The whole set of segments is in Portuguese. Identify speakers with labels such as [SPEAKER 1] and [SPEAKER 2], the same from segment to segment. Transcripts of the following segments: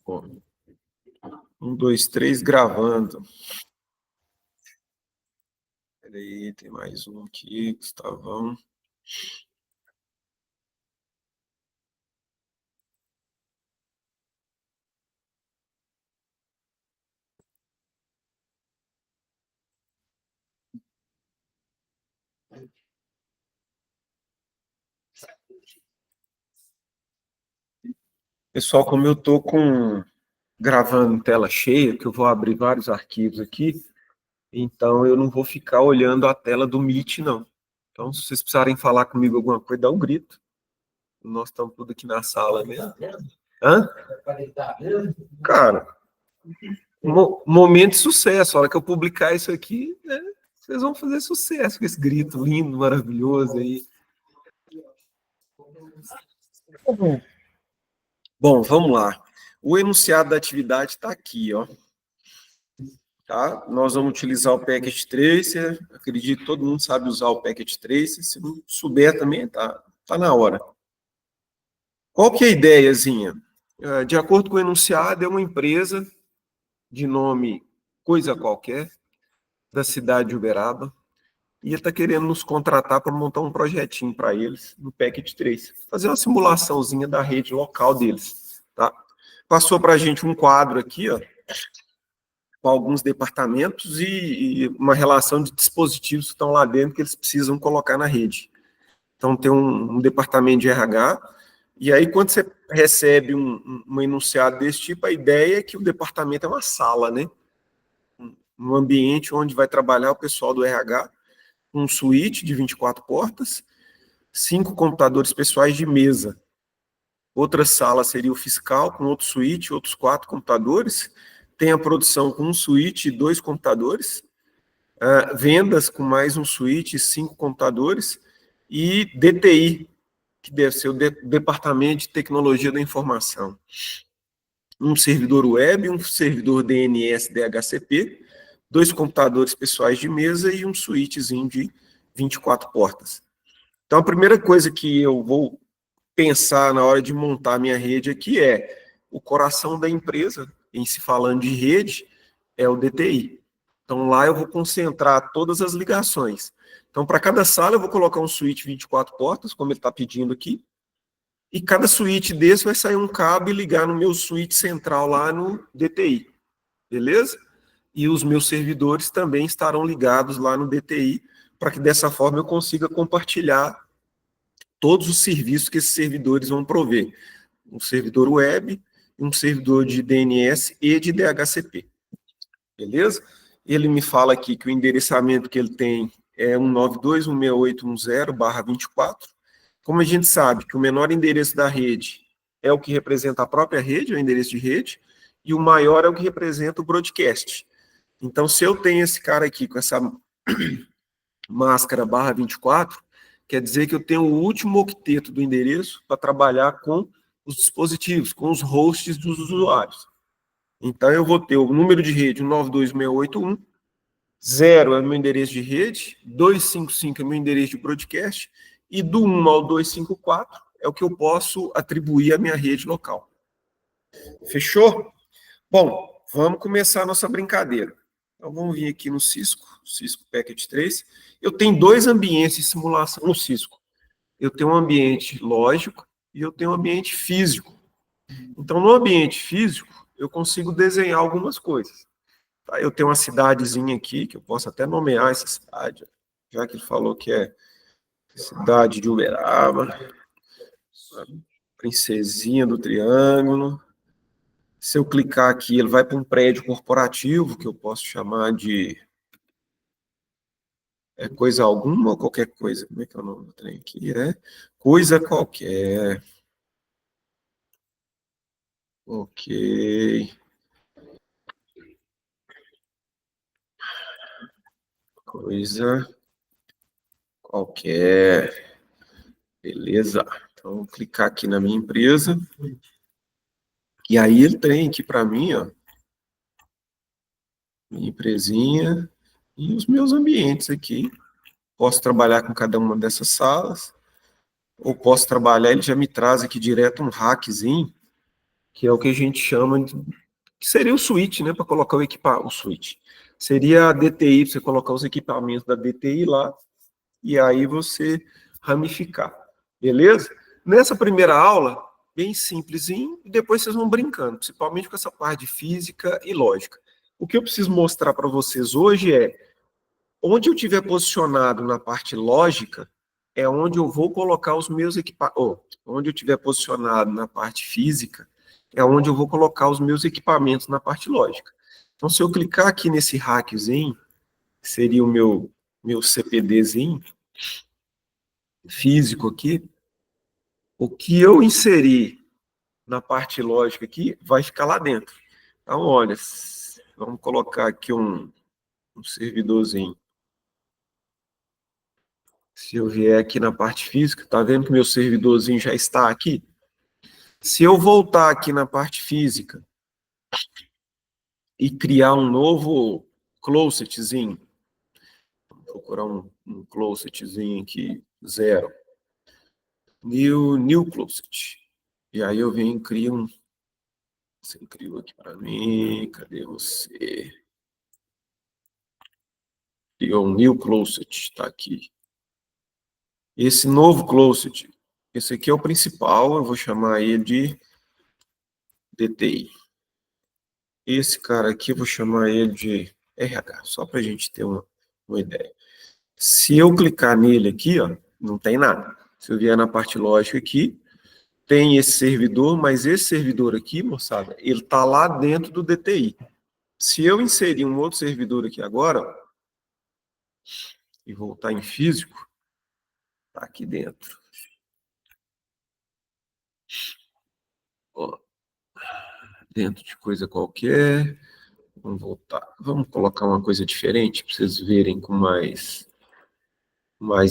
[SPEAKER 1] Bom, 1, 2, 3, gravando. Peraí, tem mais um aqui, Gustavão. Pessoal, como eu estou gravando em tela cheia, que eu vou abrir vários arquivos aqui, então eu não vou ficar olhando a tela do Meet, não. Então, se vocês precisarem falar comigo alguma coisa, dá um grito. Nós estamos tudo aqui na sala mesmo. Hã? Cara, momento de sucesso. A hora que eu publicar isso aqui, né, vocês vão fazer sucesso com esse grito lindo, maravilhoso aí. Bom, vamos lá. O enunciado da atividade está aqui, ó. Tá? Nós vamos utilizar o Packet Tracer. Acredito que todo mundo sabe usar o Packet Tracer. Se não souber também, tá na hora. Qual que é a ideiazinha? De acordo com o enunciado, é uma empresa de nome Coisa Qualquer, da cidade de Uberaba, e ele está querendo nos contratar para montar um projetinho para eles no Packet Tracer, fazer uma simulaçãozinha da rede local deles. Tá? Passou para a gente um quadro aqui, ó, com alguns departamentos e uma relação de dispositivos que estão lá dentro que eles precisam colocar na rede. Então, tem um departamento de RH, e aí, quando você recebe um enunciado desse tipo, a ideia é que o departamento é uma sala, né? Um ambiente onde vai trabalhar o pessoal do RH, um suíte de 24 portas, 5 computadores pessoais de mesa. Outra sala seria o fiscal, com outro suíte, outros 4 computadores. Tem a produção com um suíte e 2 computadores. Vendas com mais um suíte e 5 computadores. E DTI, que deve ser o Departamento de Tecnologia da Informação. Um servidor web, um servidor DNS DHCP, 2 computadores pessoais de mesa e um suítezinho de 24 portas. Então, a primeira coisa que eu vou pensar na hora de montar a minha rede aqui é o coração da empresa, em se falando de rede, é o DTI. Então, lá eu vou concentrar todas as ligações. Então, para cada sala, eu vou colocar um switch 24 portas, como ele está pedindo aqui, e cada switch desse vai sair um cabo e ligar no meu switch central lá no DTI, beleza? E os meus servidores também estarão ligados lá no DTI, para que dessa forma eu consiga compartilhar todos os serviços que esses servidores vão prover. Um servidor web, um servidor de DNS e de DHCP. Beleza? Ele me fala aqui que o endereçamento que ele tem é 192.168.10/24. Como a gente sabe que o menor endereço da rede é o que representa a própria rede, é o endereço de rede, e o maior é o que representa o broadcast. Então, se eu tenho esse cara aqui com essa máscara /24, quer dizer que eu tenho o último octeto do endereço para trabalhar com os dispositivos, com os hosts dos usuários. Então, eu vou ter o número de rede 192.168.1, 0 é o meu endereço de rede, 255 é o meu endereço de broadcast, e do 1 ao 254 é o que eu posso atribuir à minha rede local. Fechou? Bom, vamos começar a nossa brincadeira. Então, vamos vir aqui no Cisco Packet Tracer. Eu tenho 2 ambientes de simulação no Cisco. Eu tenho um ambiente lógico e eu tenho um ambiente físico. Então, no ambiente físico, eu consigo desenhar algumas coisas. Tá? Eu tenho uma cidadezinha aqui, que eu posso até nomear essa cidade, já que ele falou que é cidade de Uberaba, Princesinha do Triângulo. Se eu clicar aqui, ele vai para um prédio corporativo, que eu posso chamar de coisa alguma ou qualquer coisa. Como é que é o nome do trem aqui? Coisa qualquer. Ok. Coisa qualquer. Beleza. Então, vou clicar aqui na minha empresa. E aí ele tem aqui para mim, ó, minha empresinha e os meus ambientes aqui. Posso trabalhar com cada uma dessas salas, ou posso trabalhar, ele já me traz aqui direto um hackzinho, que é o que a gente chama de, que seria o switch, né, para colocar o switch. Seria a DTI, você colocar os equipamentos da DTI lá, e aí você ramificar, beleza? Nessa primeira aula, bem simplesinho, e depois vocês vão brincando, principalmente com essa parte de física e lógica. O que eu preciso mostrar para vocês hoje é, onde eu estiver posicionado na parte lógica, é onde eu vou colocar os meus equipamentos. Onde eu estiver posicionado na parte física, é onde eu vou colocar os meus equipamentos na parte lógica. Então, se eu clicar aqui nesse hackzinho, que seria o meu CPDzinho físico aqui, o que eu inserir na parte lógica aqui vai ficar lá dentro. Então, olha, vamos colocar aqui um servidorzinho. Se eu vier aqui na parte física, tá vendo que meu servidorzinho já está aqui? Se eu voltar aqui na parte física e criar um novo closetzinho, vou procurar um closetzinho aqui, 0, new closet. E aí eu venho e crio um. Você criou aqui para mim, cadê você? Criou um new closet, está aqui. Esse novo closet, esse aqui é o principal, eu vou chamar ele de DTI. Esse cara aqui, eu vou chamar ele de RH, só para a gente ter uma ideia. Se eu clicar nele aqui, ó, não tem nada. Se eu vier na parte lógica aqui, tem esse servidor, mas esse servidor aqui, moçada, ele está lá dentro do DTI. Se eu inserir um outro servidor aqui agora, ó, e voltar em físico, está aqui dentro. Ó, dentro de coisa qualquer. Vamos voltar. Vamos colocar uma coisa diferente para vocês verem com mais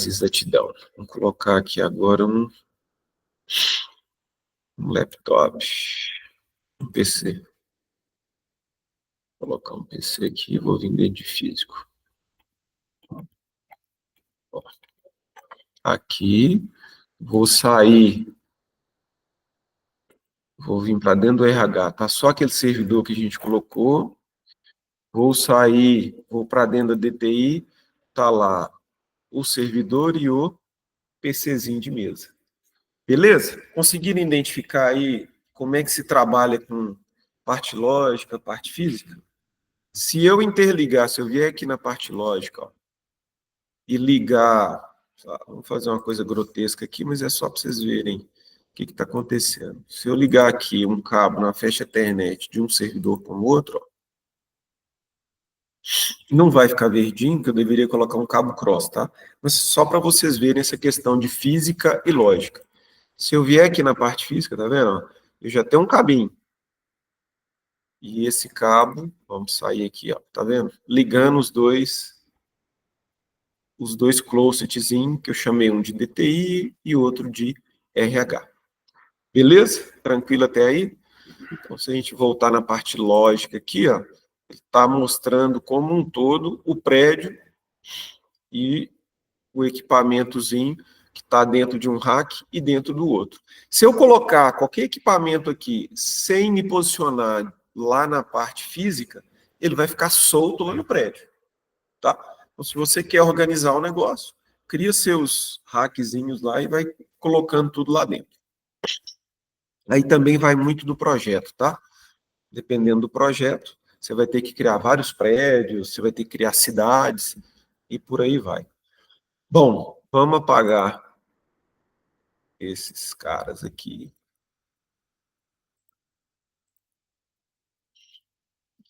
[SPEAKER 1] exatidão. Vamos colocar aqui agora um laptop, um PC. Vou colocar um PC aqui e vou vir dentro de físico. Ó, aqui, vou sair, vou vir para dentro do RH. Tá só aquele servidor que a gente colocou. Vou sair, vou para dentro da DTI, tá lá o servidor e o PCzinho de mesa. Beleza? Conseguiram identificar aí como é que se trabalha com parte lógica, parte física? Se eu interligar, se eu vier aqui na parte lógica, ó, e ligar, vamos fazer uma coisa grotesca aqui, mas é só para vocês verem o que está acontecendo. Se eu ligar aqui um cabo na faixa Ethernet de um servidor para o outro, ó, não vai ficar verdinho, que eu deveria colocar um cabo cross, tá? Mas só para vocês verem essa questão de física e lógica. Se eu vier aqui na parte física, tá vendo? Eu já tenho um cabinho. E esse cabo, vamos sair aqui, ó, tá vendo? Ligando os dois closetzinhos, que eu chamei um de DTI e outro de RH. Beleza? Tranquilo até aí? Então, se a gente voltar na parte lógica aqui, ó, está mostrando como um todo o prédio e o equipamentozinho que está dentro de um rack e dentro do outro. Se eu colocar qualquer equipamento aqui sem me posicionar lá na parte física, ele vai ficar solto lá no prédio, tá? Então, se você quer organizar o negócio, cria seus rackzinhos lá e vai colocando tudo lá dentro. Aí também vai muito do projeto, tá? Dependendo do projeto, você vai ter que criar vários prédios, você vai ter que criar cidades e por aí vai. Bom, vamos apagar esses caras aqui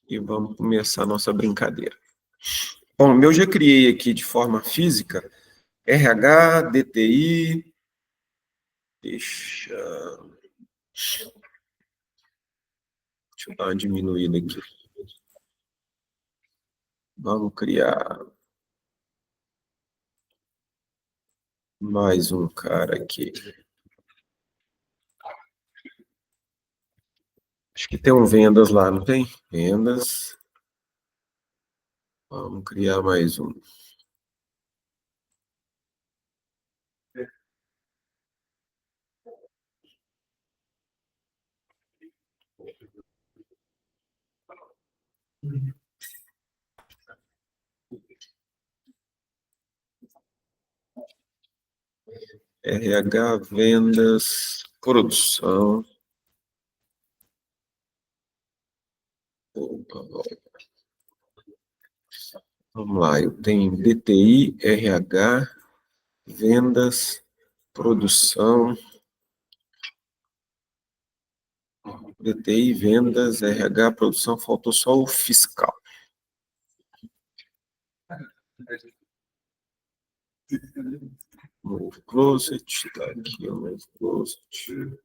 [SPEAKER 1] e vamos começar a nossa brincadeira. Bom, eu já criei aqui de forma física RH, DTI, deixa eu dar uma diminuída aqui. Vamos criar mais um cara aqui. Acho que tem um vendas lá, não tem? Vendas. Vamos criar mais um. RH, vendas, produção. Opa, vamos lá, eu tenho DTI, RH, vendas, produção. DTI, vendas, RH, produção, faltou só o fiscal. Move closet, tá aqui o move closet.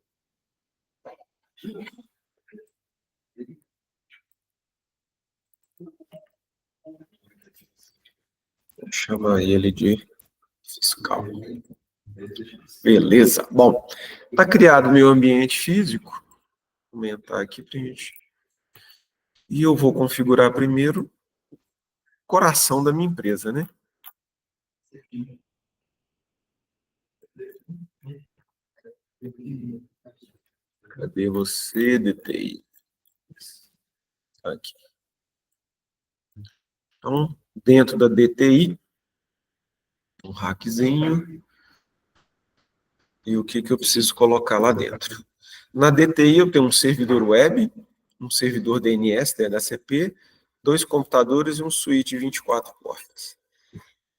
[SPEAKER 1] Vou chamar ele de fiscal. Beleza. Bom, está criado meu ambiente físico. Vou aumentar aqui para gente. E eu vou configurar primeiro o coração da minha empresa, né? Cadê você, DTI? Aqui. Então, dentro da DTI, um hackzinho. E o que eu preciso colocar lá dentro? Na DTI eu tenho um servidor web, um servidor DNS, DHCP, 2 computadores e um switch de 24 portas.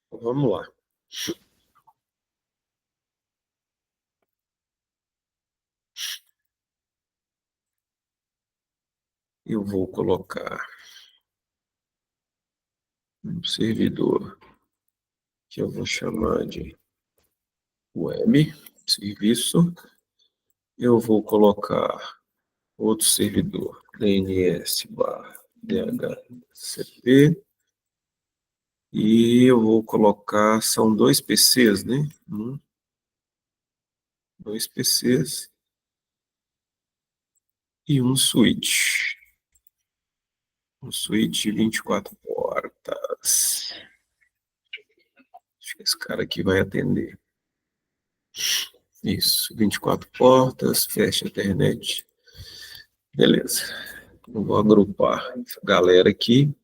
[SPEAKER 1] Então, vamos lá. Eu vou colocar um servidor que eu vou chamar de web, serviço. Eu vou colocar outro servidor, DNS/DHCP. E eu vou colocar, são 2 PCs, né? 2 PCs e um switch. Um switch 24 portas. Acho que esse cara aqui vai atender. Isso, 24 portas, fecha a internet. Beleza. Eu vou agrupar essa galera aqui.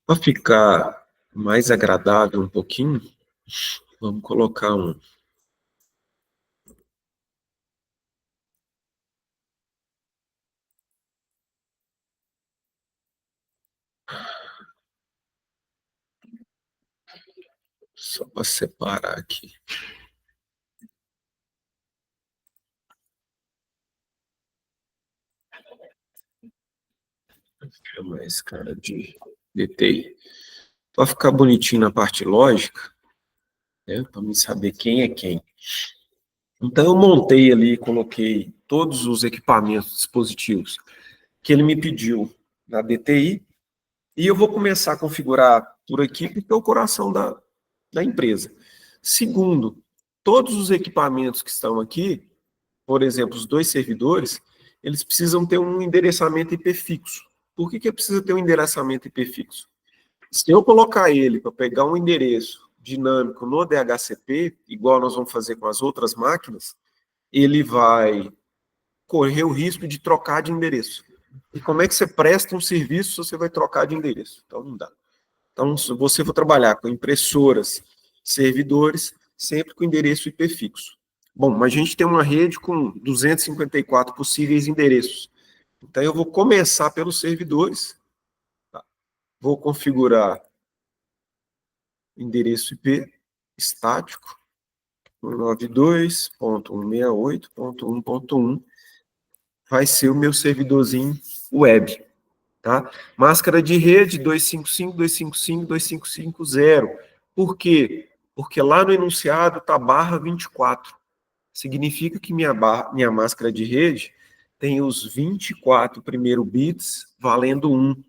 [SPEAKER 1] Para ficar mais agradável um pouquinho, vamos colocar um. Só para separar aqui. Vou chamar esse cara de DTI. Para ficar bonitinho na parte lógica, né, para mim saber quem é quem. Então, eu montei ali, coloquei todos os equipamentos, dispositivos que ele me pediu na DTI, e eu vou começar a configurar por aqui, porque é o coração da empresa. Segundo, todos os equipamentos que estão aqui, por exemplo, os 2 servidores, eles precisam ter um endereçamento IP fixo. Por que precisa ter um endereçamento IP fixo? Se eu colocar ele para pegar um endereço dinâmico no DHCP, igual nós vamos fazer com as outras máquinas, ele vai correr o risco de trocar de endereço. E como é que você presta um serviço se você vai trocar de endereço? Então, não dá. Então, se você for trabalhar com impressoras, servidores, sempre com endereço IP fixo. Bom, mas a gente tem uma rede com 254 possíveis endereços. Então, eu vou começar pelos servidores. Tá? Vou configurar endereço IP estático, 192.168.1.1. Vai ser o meu servidorzinho web. Tá? Máscara de rede 255.255.255.0. Por quê? Porque lá no enunciado está barra 24. Significa que minha máscara de rede tem os 24 primeiros bits valendo 1.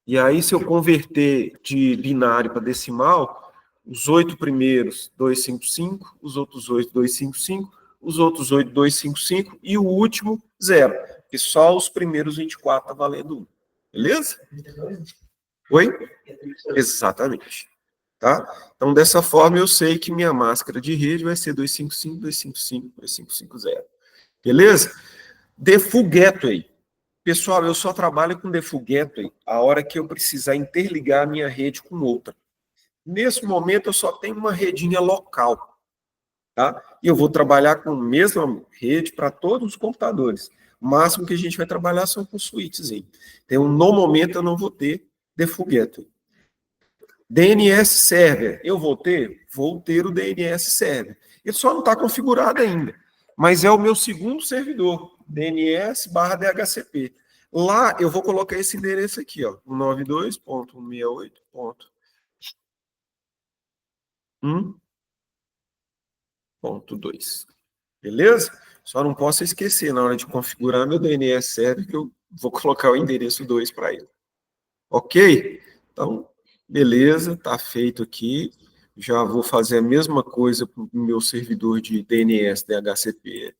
[SPEAKER 1] E aí, se eu converter de binário para decimal, os 8 primeiros, 255, os outros 8, 255, os outros 8, 255 e o último, 0. Porque só os primeiros 24 tá valendo 1. Beleza? Oi? Exatamente. Tá? Então, dessa forma, eu sei que minha máscara de rede vai ser 255, 255, 2550. Beleza? Default Gateway. Pessoal, eu só trabalho com Default Gateway a hora que eu precisar interligar a minha rede com outra. Nesse momento, eu só tenho uma redinha local, tá? E eu vou trabalhar com a mesma rede para todos os computadores. O máximo que a gente vai trabalhar são com suítes. Então, no momento, eu não vou ter Default Gateway. DNS Server, eu vou ter? Vou ter o DNS Server. Ele só não está configurado ainda, mas é o meu segundo servidor, DNS/DHCP. Lá eu vou colocar esse endereço aqui, ó, 192.168.1.2. Beleza? Só não posso esquecer na hora de configurar meu DNS Server que eu vou colocar o endereço 2 para ele. Ok? Então, beleza, está feito aqui. Já vou fazer a mesma coisa para o meu servidor de DNS DHCP,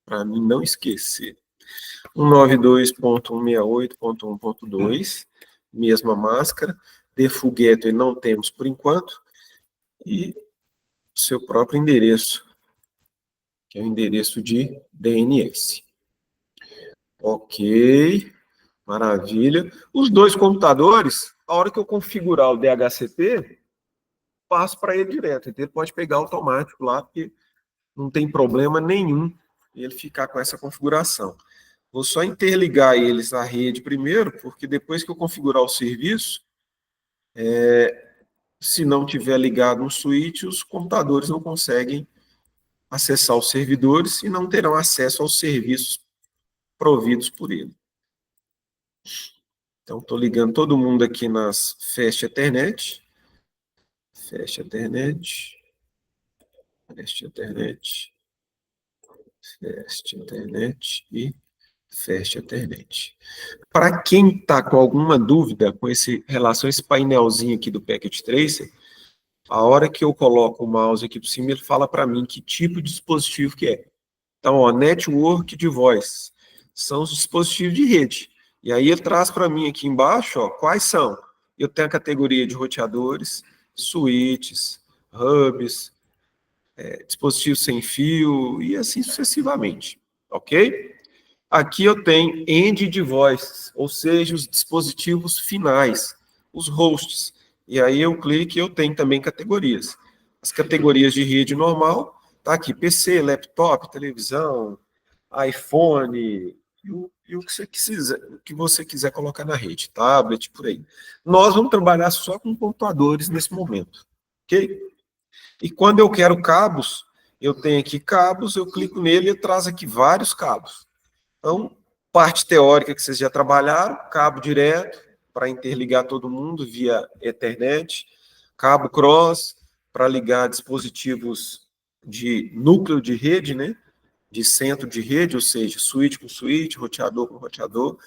[SPEAKER 1] para mim não esquecer. 192.168.1.2, mesma máscara. Default Gateway não temos por enquanto. E o seu próprio endereço, que é o endereço de DNS. Ok, maravilha. Os dois computadores, a hora que eu configurar o DHCP, passo para ele direto. Então, ele pode pegar automático lá, porque não tem problema nenhum ele ficar com essa configuração. Vou só interligar eles à rede primeiro, porque depois que eu configurar o serviço, se não tiver ligado no switch, os computadores não conseguem acessar os servidores e não terão acesso aos serviços providos por ele. Então, estou ligando todo mundo aqui nas Fast Ethernet. Fast Ethernet. Fast Ethernet. Fast Ethernet e Fast Ethernet. Para quem está com alguma dúvida com relação a esse painelzinho aqui do Packet Tracer, a hora que eu coloco o mouse aqui por cima, ele fala para mim que tipo de dispositivo que é. Então, ó, Network Device são os dispositivos de rede. E aí ele traz para mim aqui embaixo, ó, quais são. Eu tenho a categoria de roteadores, switches, hubs, dispositivos sem fio e assim sucessivamente, ok? Aqui eu tenho End Devices, ou seja, os dispositivos finais, os hosts. E aí eu clico e eu tenho também categorias. As categorias de rede normal, tá aqui, PC, laptop, televisão, iPhone, e o que você quiser colocar na rede, tablet, por aí. Nós vamos trabalhar só com computadores nesse momento, ok? E quando eu quero cabos, eu tenho aqui cabos, eu clico nele e traz aqui vários cabos. Então, parte teórica que vocês já trabalharam, cabo direto para interligar todo mundo via Ethernet, cabo cross para ligar dispositivos de núcleo de rede, né? De centro de rede, ou seja, switch com switch, roteador com roteador,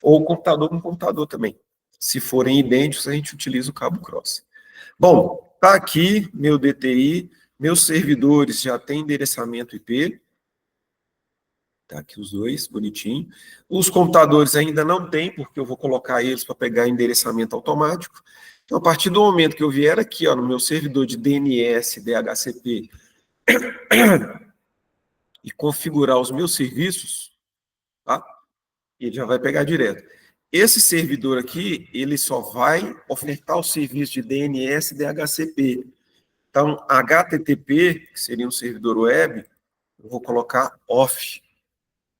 [SPEAKER 1] ou computador com computador também. Se forem idênticos, a gente utiliza o cabo cross. Bom, está aqui meu DTI, meus servidores já têm endereçamento IP, tá aqui os dois, bonitinho. Os computadores ainda não tem, porque eu vou colocar eles para pegar endereçamento automático. Então, a partir do momento que eu vier aqui, ó, no meu servidor de DNS, DHCP, e configurar os meus serviços, tá? Ele já vai pegar direto. Esse servidor aqui, ele só vai ofertar o serviço de DNS e DHCP. Então, HTTP, que seria um servidor web, eu vou colocar off.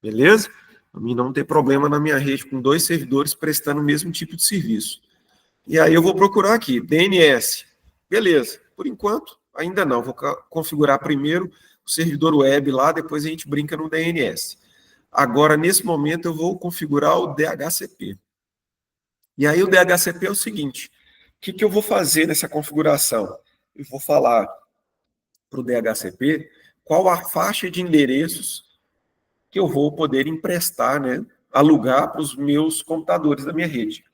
[SPEAKER 1] Beleza? Para mim não ter problema na minha rede com dois servidores prestando o mesmo tipo de serviço. E aí eu vou procurar aqui, DNS. Beleza. Por enquanto, ainda não. Vou configurar primeiro o servidor web lá, depois a gente brinca no DNS. Agora, nesse momento, eu vou configurar o DHCP. E aí o DHCP é o seguinte, o que eu vou fazer nessa configuração? Eu vou falar para o DHCP qual a faixa de endereços que eu vou poder emprestar, né, alugar para os meus computadores da minha rede.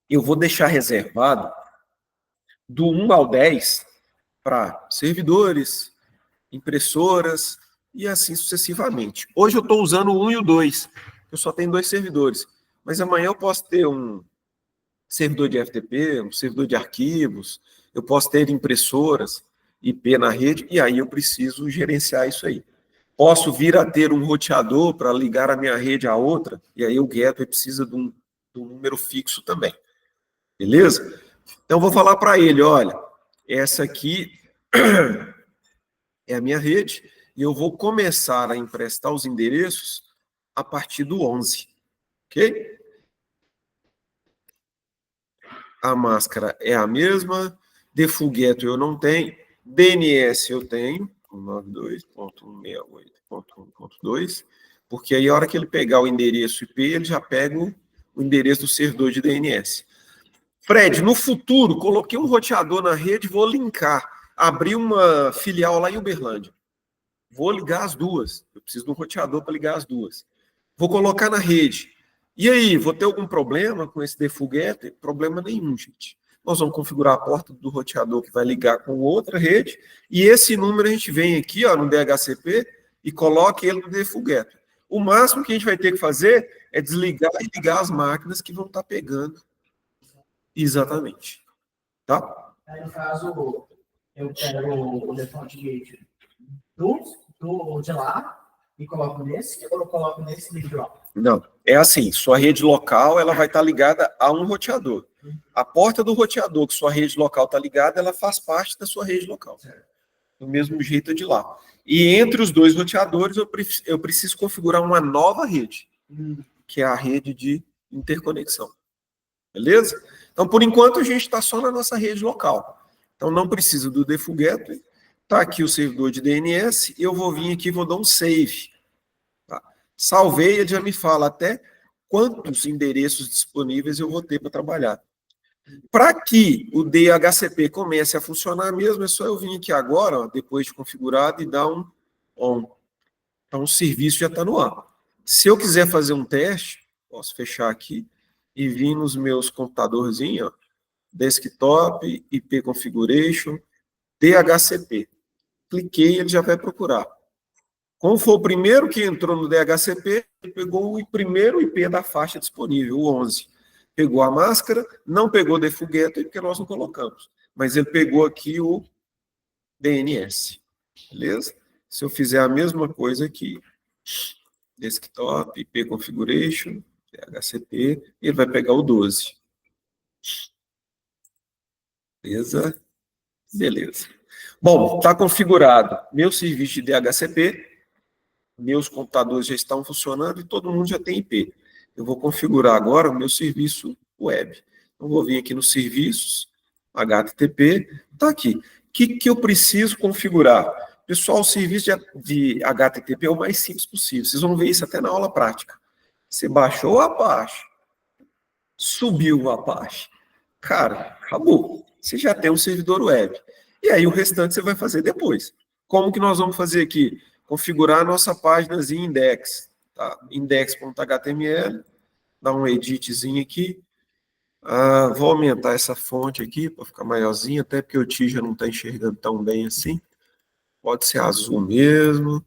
[SPEAKER 1] Eu vou deixar reservado do 1 ao 10 para servidores, impressoras e assim sucessivamente. Hoje eu estou usando o 1 e o 2, eu só tenho dois servidores, mas amanhã eu posso ter um servidor de FTP, um servidor de arquivos, eu posso ter impressoras, IP na rede, e aí eu preciso gerenciar isso aí. Posso vir a ter um roteador para ligar a minha rede à outra, e aí o gateway precisa de um número fixo também. Beleza? Então, vou falar para ele, olha, essa aqui é a minha rede, e eu vou começar a emprestar os endereços a partir do 11, ok? A máscara é a mesma, default gateway eu não tenho, DNS eu tenho, 192.168.1.2, porque aí a hora que ele pegar o endereço IP, ele já pega o endereço do servidor de DNS. Fred, no futuro, coloquei um roteador na rede, vou linkar, abrir uma filial lá em Uberlândia. Vou ligar as duas. Eu preciso de um roteador para ligar as duas. Vou colocar na rede. E aí, vou ter algum problema com esse default gateway? Problema nenhum, gente. Nós vamos configurar a porta do roteador que vai ligar com outra rede, e esse número a gente vem aqui ó, no DHCP e coloca ele no default gateway. O máximo que a gente vai ter que fazer é desligar e ligar as máquinas que vão estar pegando. Exatamente. Tá?
[SPEAKER 2] Aí, no caso, eu pego o default gateway de lá e coloco nesse, ou eu coloco nesse livro lá?
[SPEAKER 1] Não, é assim, sua rede local ela vai estar ligada a um roteador. A porta do roteador que sua rede local está ligada, ela faz parte da sua rede local. Do mesmo jeito de lá. E entre os dois roteadores, eu preciso configurar uma nova rede, que é a rede de interconexão. Beleza? Então, por enquanto, a gente está só na nossa rede local. Então, não precisa do default gateway. Está aqui o servidor de DNS, e eu vou vir aqui e vou dar um save. Tá? Salvei, ele já me fala até quantos endereços disponíveis eu vou ter para trabalhar. Para que o DHCP comece a funcionar mesmo, é só eu vir aqui agora, ó, depois de configurado, e dar um on. Então, o serviço já está no ar. Se eu quiser fazer um teste, posso fechar aqui e vir nos meus computadorzinhos, ó, desktop, IP configuration, DHCP. Cliquei, ele já vai procurar. Como foi o primeiro que entrou no DHCP, ele pegou o primeiro IP da faixa disponível, o 11. Pegou a máscara, não pegou o default gateway, porque nós não colocamos. Mas ele pegou aqui o DNS. Beleza? Se eu fizer a mesma coisa aqui, desktop, IP configuration, DHCP, ele vai pegar o 12. Beleza? Beleza. Bom, está configurado meu serviço de DHCP, meus computadores já estão funcionando e todo mundo já tem IP. Eu vou configurar agora o meu serviço web. Então, vou vir aqui nos serviços, HTTP, está aqui. O que eu preciso configurar? Pessoal, o serviço de HTTP é o mais simples possível. Vocês vão ver isso até na aula prática. Você baixou o Apache, subiu o Apache. Cara, acabou. Você já tem um servidor web. E aí o restante você vai fazer depois. Como que nós vamos fazer aqui? Configurar a nossa páginazinha index. Tá? Index.html. Dar um editzinho aqui. Vou aumentar essa fonte aqui para ficar maiorzinha, até porque o Ti já não está enxergando tão bem assim. Pode ser azul mesmo.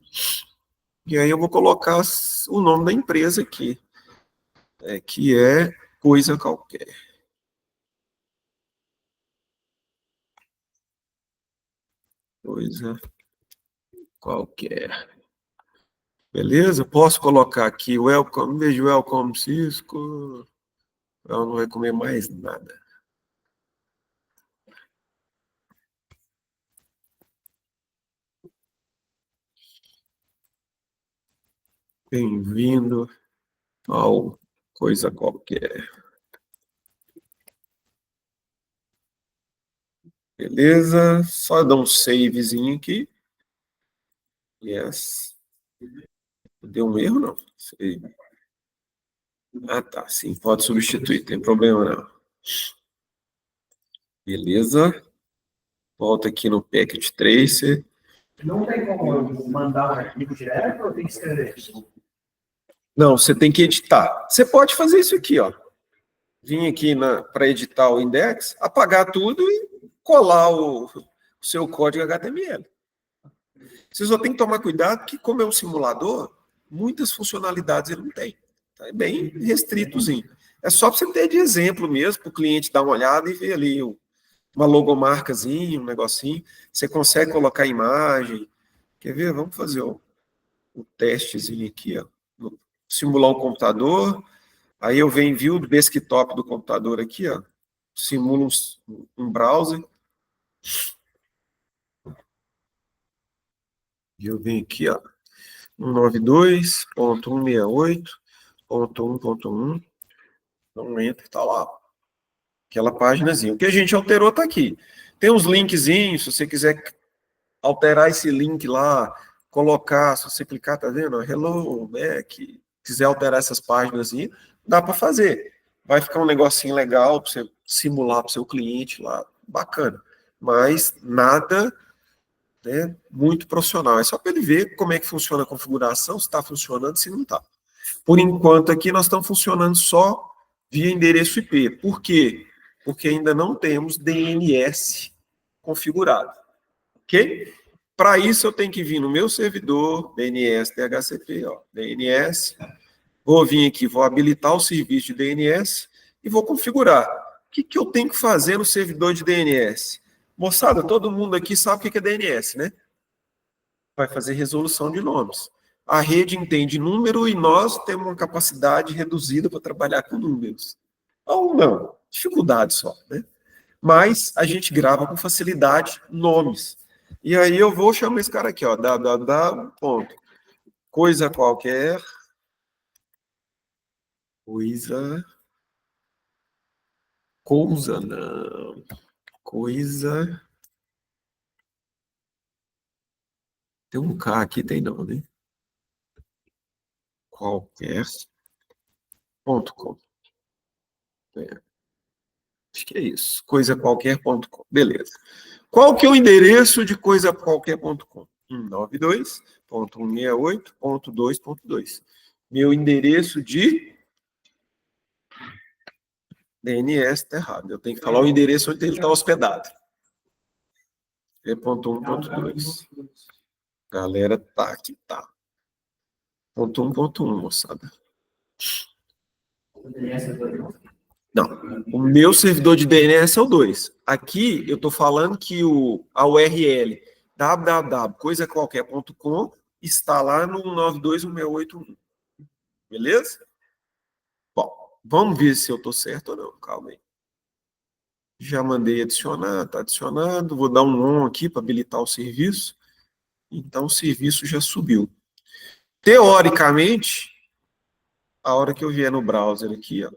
[SPEAKER 1] E aí eu vou colocar o nome da empresa aqui. Que é Coisa Qualquer. Coisa qualquer. Beleza? Posso colocar aqui welcome, vejo welcome Cisco. Ela não vai comer mais nada. Bem-vindo ao Coisa Qualquer. Beleza? Só dar um savezinho aqui. Yes. Deu um erro, não? Save. Tá. Sim, pode substituir, tem problema não. Beleza? Volta aqui no Packet Tracer.
[SPEAKER 2] Não tem como mandar um arquivo direto ou tem que escrever?
[SPEAKER 1] Não, você tem que editar. Você pode fazer isso aqui, ó. Vim aqui para editar o index, apagar tudo e colar o seu código HTML. Você só tem que tomar cuidado que, como é um simulador, muitas funcionalidades ele não tem. Tá? É bem restritozinho. É só para você ter de exemplo mesmo, para o cliente dar uma olhada e ver ali uma logomarcazinha, um negocinho. Você consegue colocar imagem. Quer ver? Vamos fazer, ó. o testezinho aqui, ó. Simular o computador. Aí eu venho, envio o desktop do computador aqui, ó. Simulo um browser. E eu venho aqui, ó. 192.168.1.1. Então entra e tá lá. Aquela páginazinha. O que a gente alterou tá aqui. Tem uns linkzinhos, se você quiser alterar esse link lá, colocar, se você clicar, tá vendo? Hello, Mac, quiser alterar essas páginas aí, dá para fazer. Vai ficar um negocinho legal para você simular para o seu cliente lá, bacana. Mas nada, né, muito profissional. É só para ele ver como é que funciona a configuração, se está funcionando, se não está. Por enquanto aqui nós estamos funcionando só via endereço IP. Por quê? Porque ainda não temos DNS configurado. Ok? Para isso, eu tenho que vir no meu servidor, DNS, DHCP, ó, DNS. Vou vir aqui, vou habilitar o serviço de DNS e vou configurar. O que eu tenho que fazer no servidor de DNS? Moçada, todo mundo aqui sabe o que é DNS, né? Vai fazer resolução de nomes. A rede entende número e nós temos uma capacidade reduzida para trabalhar com números. Ou não, dificuldade só, né? Mas a gente grava com facilidade nomes. E aí eu vou chamar esse cara aqui, ó, www.coisa qualquer, coisa não, coisa, tem um K aqui, tem não, né? Qualquer.com. É, acho que é isso, coisaqualquer.com, beleza. Qual que é o endereço de coisaqualquer.com? 192.168.2.2. Meu endereço de DNS está errado. Eu tenho que falar o endereço onde ele está hospedado. É ponto 1, ponto 2. Galera, tá aqui, tá. Ponto 1, ponto 1, moçada. Não, o meu servidor de DNS é o 2. Aqui eu estou falando que a URL www.coisaqualquer.com está lá no 192.168.1. Beleza? Bom, vamos ver se eu estou certo ou não. Calma aí. Já mandei adicionar, está adicionando. Vou dar um on aqui para habilitar o serviço. Então, o serviço já subiu. Teoricamente, a hora que eu vier no browser aqui, ó,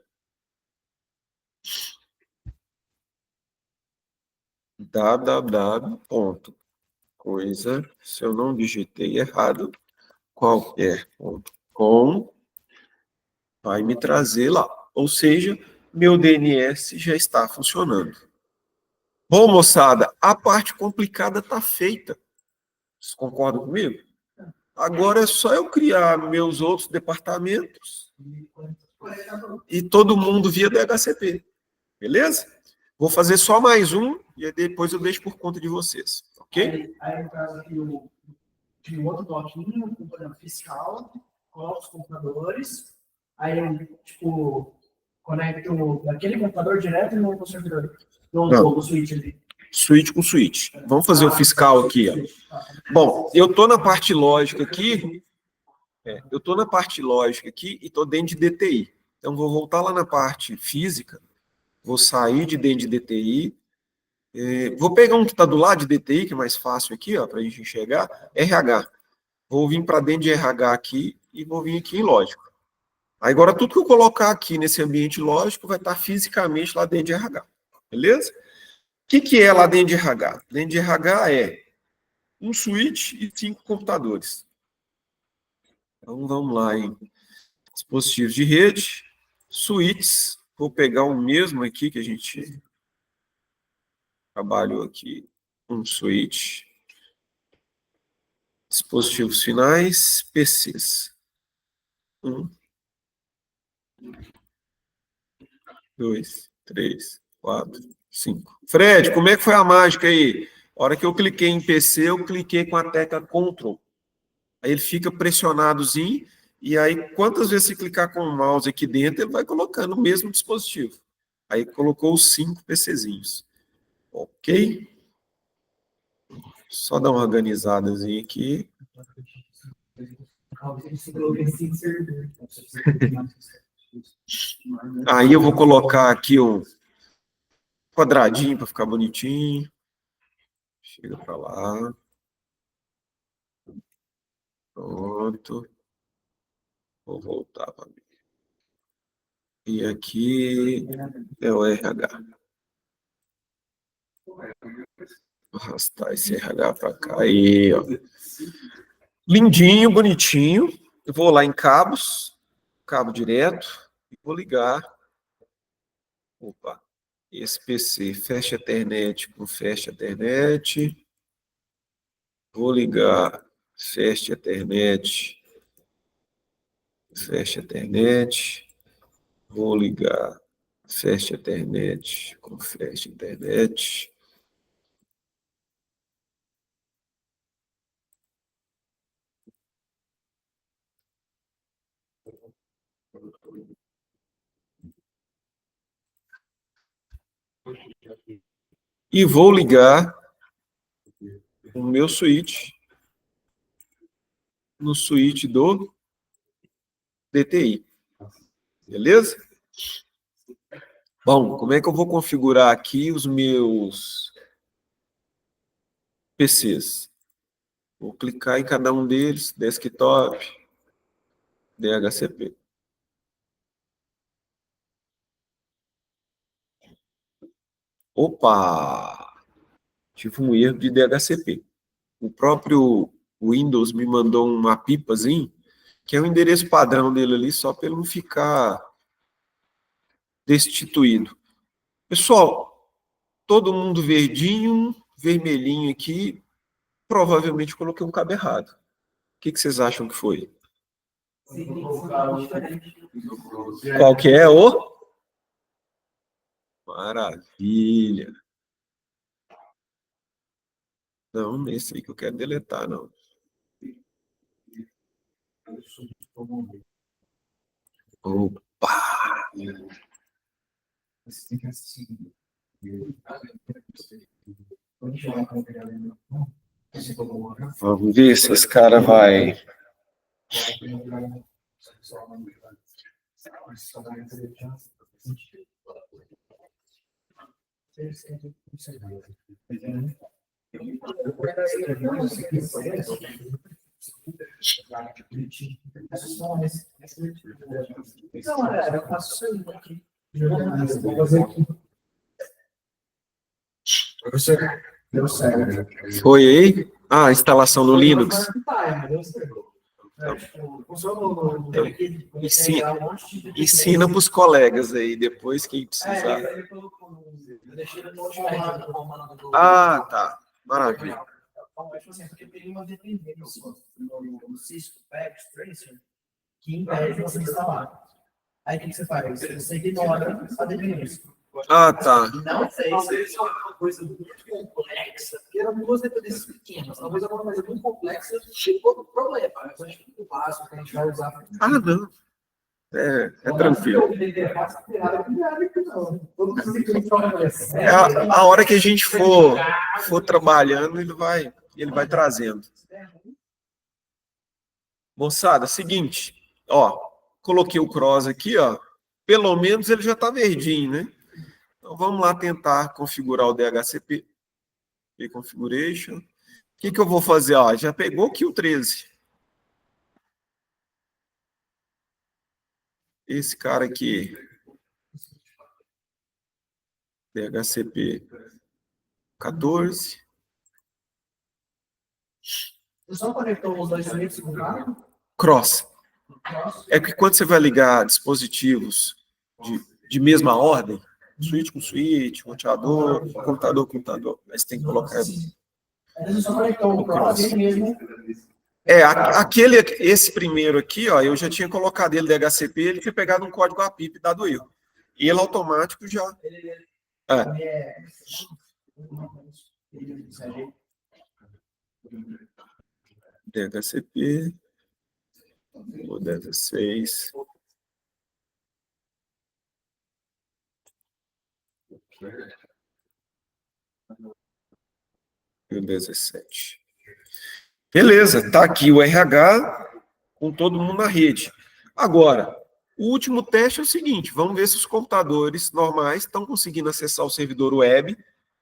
[SPEAKER 1] www.coisa, se eu não digitei errado, qualquer.com, vai me trazer lá. Ou seja, meu DNS já está funcionando. Bom, moçada, a parte complicada está feita. Vocês concordam comigo? Agora é só eu criar meus outros departamentos e todo mundo via DHCP. Beleza? Vou fazer só mais um e aí depois eu deixo por conta de vocês. Ok?
[SPEAKER 2] Aí no caso aqui, de outro bloquinho, com programa fiscal, coloco os computadores, aí eu, tipo, conecto aquele computador direto no servidor. No switch ali.
[SPEAKER 1] Switch com switch. Vamos fazer o fiscal aqui. Ó. Bom, eu estou na parte lógica aqui. Eu estou na parte lógica aqui e estou dentro de DTI. Então, vou voltar lá na parte física. Vou sair de dentro de DTI. Vou pegar um que está do lado de DTI, que é mais fácil aqui, para a gente enxergar. RH. Vou vir para dentro de RH aqui e vou vir aqui em lógico. Agora, tudo que eu colocar aqui nesse ambiente lógico vai estar fisicamente lá dentro de RH. Beleza? O que é lá dentro de RH? Dentro de RH é um switch e 5 computadores. Então, vamos lá em dispositivos de rede, switches. Vou pegar o mesmo aqui que a gente trabalhou aqui. Um switch. Dispositivos finais, PCs. 1, 2, 3, 4, 5. Fred, como é que foi a mágica aí? A hora que eu cliquei em PC, eu cliquei com a tecla Ctrl. Aí ele fica pressionadozinho, e aí quantas vezes você clicar com o mouse aqui dentro, ele vai colocando o mesmo dispositivo. Aí colocou os 5 PCzinhos. Ok? Só dar uma organizadazinha aqui. Aí eu vou colocar aqui um quadradinho para ficar bonitinho. Chega para lá. Pronto. Vou voltar para mim. E aqui é o RH. Vou arrastar esse RH para cá. Aí, ó. Lindinho, bonitinho. Eu vou lá em cabos, cabo direto, e vou ligar. Opa, esse PC, fecha a internet com fecha a internet. Vou ligar, fecha a internet, fecha a internet. Vou ligar, fecha a internet com fecha a internet. E vou ligar o meu switch no switch do DTI. Beleza? Bom, como é que eu vou configurar aqui os meus PCs? Vou clicar em cada um deles, desktop, DHCP. Opa! Tive um erro de DHCP. O próprio Windows me mandou uma pipazinho, que é o endereço padrão dele ali, só para ele não ficar destituído. Pessoal, todo mundo verdinho, vermelhinho aqui, provavelmente coloquei um cabo errado. O que vocês acham que foi? Qual que é o? Maravilha. Não, esse aí que eu quero deletar, não. Opa! Vamos ver se esse cara vai. Foi aí? Ah, a instalação no Linux. Então, ensina para os colegas aí, depois quem precisar. Ah, tá. Maravilha.
[SPEAKER 2] Porque tem uma dependência no Cisco Packet Tracer que impede você de instalar. Aí o que você faz? Você ignora a dependência.
[SPEAKER 1] Ah, tá.
[SPEAKER 2] Não sei se é uma coisa muito complexa, porque eram duas dependências pequenas. Talvez alguma coisa muito complexa chegue outro problema. Mas acho que o básico que a gente vai usar.
[SPEAKER 1] Ah, não. É tranquilo. A hora que a gente for trabalhando, ele vai trazendo. Moçada, seguinte, ó, coloquei o cross aqui, ó, pelo menos ele já tá verdinho, né? Então vamos lá tentar configurar o DHCP. Configuration. O que eu vou fazer? Ó, já pegou aqui o 13. Esse cara aqui, DHCP 14.
[SPEAKER 2] Você só conectou os dois switches com o carro?
[SPEAKER 1] Cross. É que quando você vai ligar dispositivos de mesma ordem, switch com switch, roteador, computador com computador, mas tem que colocar.
[SPEAKER 2] Você só conectou o cross mesmo.
[SPEAKER 1] Esse primeiro aqui, ó, eu já tinha colocado ele DHCP, ele tinha pegado um código API e dado erro. E ele automático já. DHCP, o 16. E o 17. Beleza, tá aqui o RH. com todo mundo na rede. Agora, o último teste é o seguinte, vamos ver se os computadores normais estão conseguindo acessar o servidor web,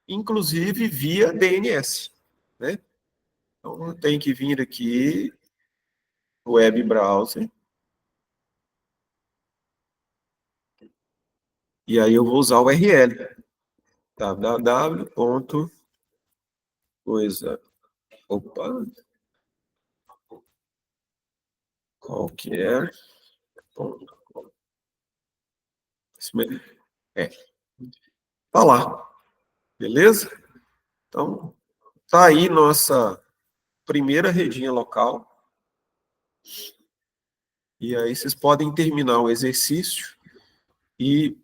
[SPEAKER 1] inclusive via DNS, né? Então, eu tenho que vir aqui, web browser, e aí eu vou usar o URL, www.coisa, opa, qualquer, tá lá, beleza? Então, tá aí nossa primeira redinha local, e aí vocês podem terminar o exercício e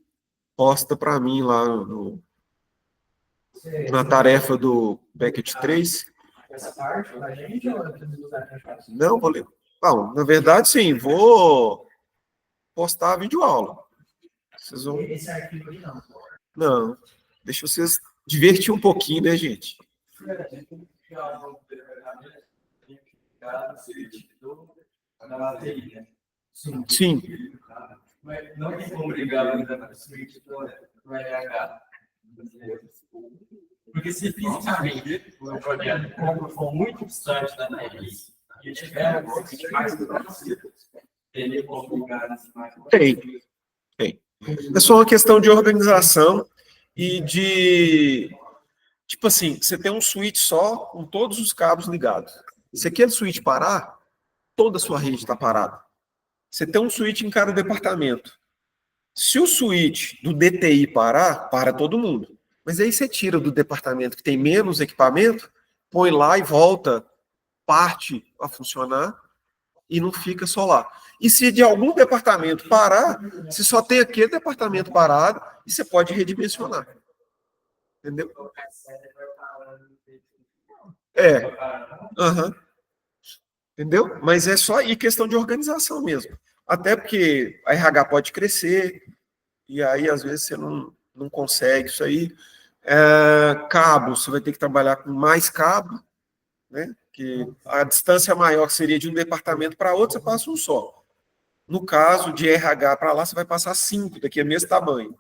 [SPEAKER 1] posta para mim lá na tarefa do Packet 3.
[SPEAKER 2] Essa parte da gente ou é tudo usar?
[SPEAKER 1] Não, vou ler. Não, na verdade, sim, vou postar a videoaula. Vocês vão...
[SPEAKER 2] Esse arquivo aí não.
[SPEAKER 1] Não, deixa vocês divertir um pouquinho, né, gente? Sim.
[SPEAKER 3] Mas não tem como ligar ainda na suíte do RH. Porque se fisicamente o projeto for muito distante da rede e tiver mais teria como ligar nesse mais.
[SPEAKER 1] Tem. É só uma questão de organização e de... Tipo assim, você tem um switch só com todos os cabos ligados. Se aquele switch parar, toda a sua rede está parada. Você tem um switch em cada departamento. Se o switch do DTI parar, para todo mundo. Mas aí você tira do departamento que tem menos equipamento, põe lá e volta parte a funcionar e não fica só lá. E se de algum departamento parar, você só tem aquele departamento parado e você pode redimensionar. Entendeu? É. Uhum. Entendeu? Mas é só aí questão de organização mesmo. Até porque a RH pode crescer, e aí às vezes você não consegue isso aí. Cabo, você vai ter que trabalhar com mais cabo, né? Que a distância maior que seria de um departamento para outro, você passa um só. No caso de RH para lá, você vai passar 5, daqui a mesmo tamanho.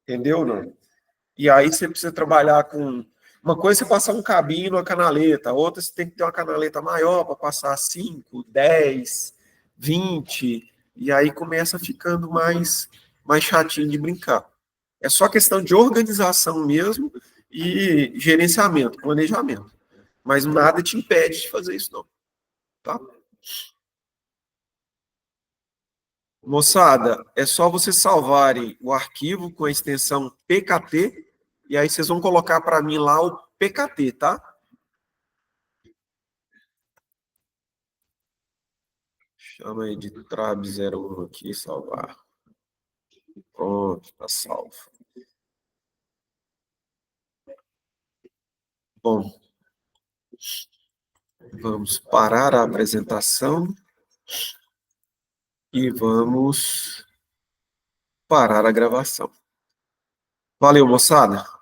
[SPEAKER 1] Entendeu, não? E aí você precisa trabalhar com... Uma coisa é você passar um cabinho numa canaleta, outra você tem que ter uma canaleta maior para passar 5, 10, 20, e aí começa ficando mais chatinho de brincar. É só questão de organização mesmo e gerenciamento, planejamento. Mas nada te impede de fazer isso, não. Tá? Moçada, é só vocês salvarem o arquivo com a extensão PKT, e aí vocês vão colocar para mim lá o PKT, tá? Chama aí de Trab01 aqui, salvar. Pronto, tá salvo. Bom, vamos parar a apresentação e vamos parar a gravação. Valeu, moçada!